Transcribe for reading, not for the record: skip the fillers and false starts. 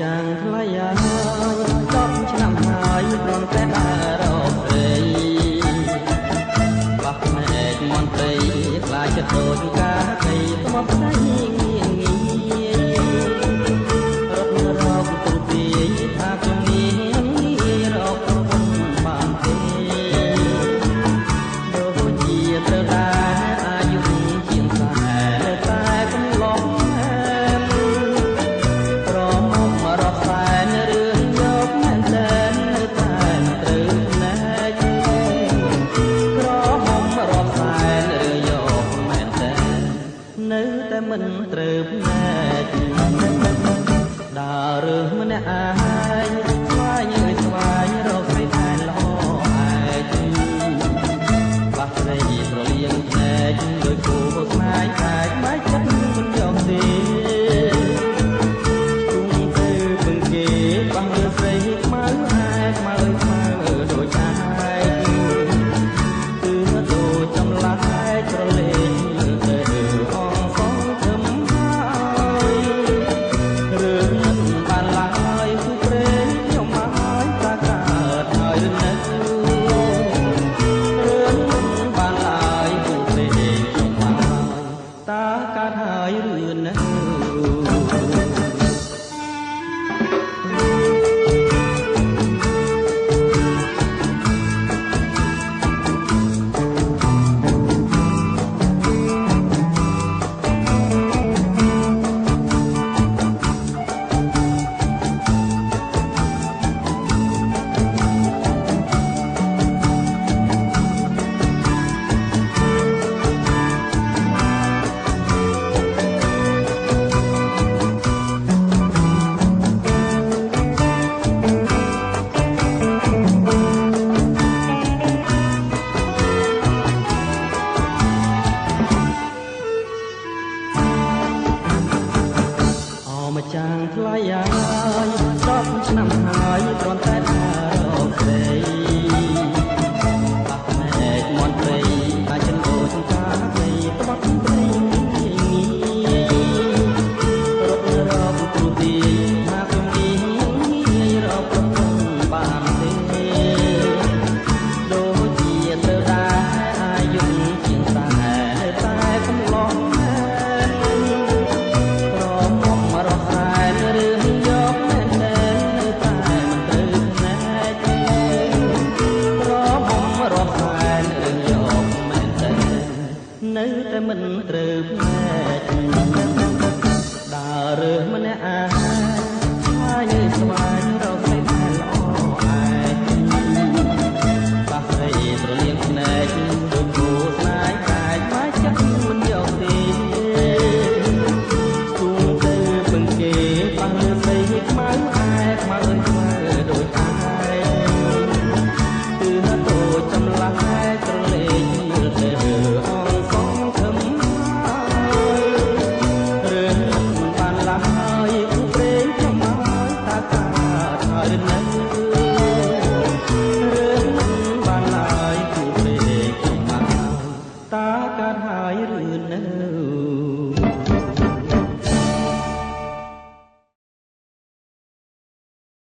ចាំងថ្លៃហើយ10ឆ្នាំហើយប្រងតែដើររកស្រីបោះភ្នែកមន្ត្រីខ្លាចចិត្តដូចកាកៃស្មត់ស្ដីងាយងាយរត់រកទូទាយថាជំនាញរកប្រពន្ធបានទេដូចជាត្រូវដែរអាយុជាង40តែកំឡុងមិនត្រូវភ្នែកដើររើសម្នាក់ឯងស្វែងស្វែងរកស្រីតែល្អឯងបាក់ស្រីប្រលៀងភ្នែកដោយគូស្នេហ៍តែបែកចិត្តមិនយកទេគុំទៅពឹងគេបាំងលើស្រីខ្មៅឯខ្មៅដូចឯងគឺដូចចម្លាក់ប្រលេងម្ចាំងថ្លៃហើយ10ឆ្នាំហើយគ្រាន់តែដើររកស្រីបាក់ភ្នែកមន្ត្រីអាចចិនដូចកាកៃត្បាក់ព្រៃងាយរត់រកទូទាយថាជំនាញរកប្រពន្ធបានទេដូចជាត្រូវដែរអាយុជាង40តែកំឡុងនៅតែមិនត្រូវភ្នែកដើររើសម្នាក់ឯង